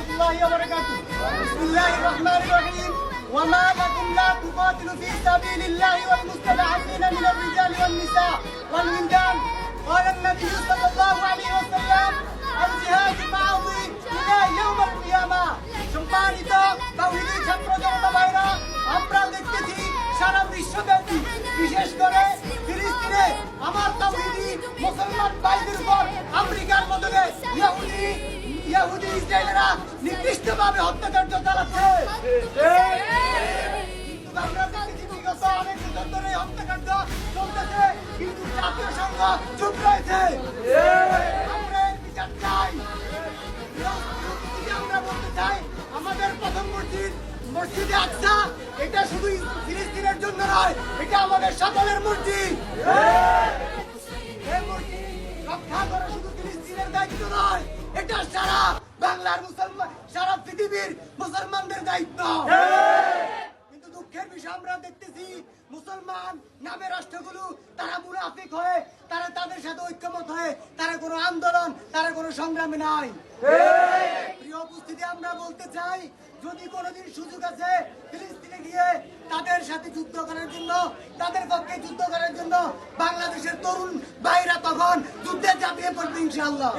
রহমাতুল্লাহি ওয়া বারাকাতুহু। বিসমিল্লাহির রহমানির রহিম। ওয়া মা লাকুম লা তুকাতিলু ফি সাবিলিল্লাহি ওয়াল মুস্তাদআফিনা মিনার রিজালি ওয়ান নিসা ওয়াল উলদান। قال النبي صلى الله عليه وسلم الجهاد মাউদি ইলা ইয়াউমিল কিয়ামা। সম্মানিত তাওহীদের ছাত্র জনতা ভাইরা, আমরা দেখতেছি সারা বিশ্বব্যাপী, বিশেষ করে ফিলিস্তিনে আমার তাওহীদি মুসলমান ভাইদের উপর আমেরিকার বদলে ইহুদি ইসরায়েলরা নিকৃষ্টভাবে হত্যাকাণ্ড চালাচ্ছে। কিন্তু আমরা দেখতেছি বিগত অনেক বছর ধরে হত্যাকাণ্ড চলতেছে, কিন্তু জাতীয় সংঘ চুপ রয়েছে। আমরা এর বিচার চাই। আমরা বলতে চাই, আমাদের প্রথম মসজিদে আকসা এটা শুধু ফিলিস্তিনের জন্য নয়, এটা আমাদের সকলের মসজিদ। এই মসজিদ রক্ষা করা শুধু ফিলিস্তিনের দায়িত্ব নয়, এটা সারা বাংলার মুসলমান, সারা পৃথিবীর মুসলমানদের দায়িত্ব। কিন্তু দুঃখের বিষয় আমরা দেখতেছি মুসলমান নামে রাষ্ট্রগুলো তারা মুনাফিক হয়ে, তারা তাদের সাথে ঐক্যমত হয়ে, তারা কোনো আন্দোলন, তারা কোনো সংগ্রামে নাই। প্রিয় উপস্থিতি, আমরা বলতে চাই, যদি কোনোদিন সুযোগ আছে ফিলিস্তিনে গিয়ে তাদের সাথে যুদ্ধ করার জন্য, তাদের পক্ষে যুদ্ধ করার জন্য, বাংলাদেশের তরুণ ভাইরা তখন যুদ্ধে ঝাঁপিয়ে পড়বে ইনশাআল্লাহ।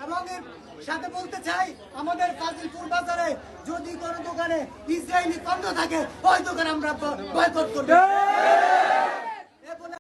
এবং এর সাথে বলতে চাই, আমাদের ফাজিলপুর বাজারে যদি কোনো দোকানে ইসরায়েলি পণ্য থাকে, ওই দোকান আমরা বয়কট করব।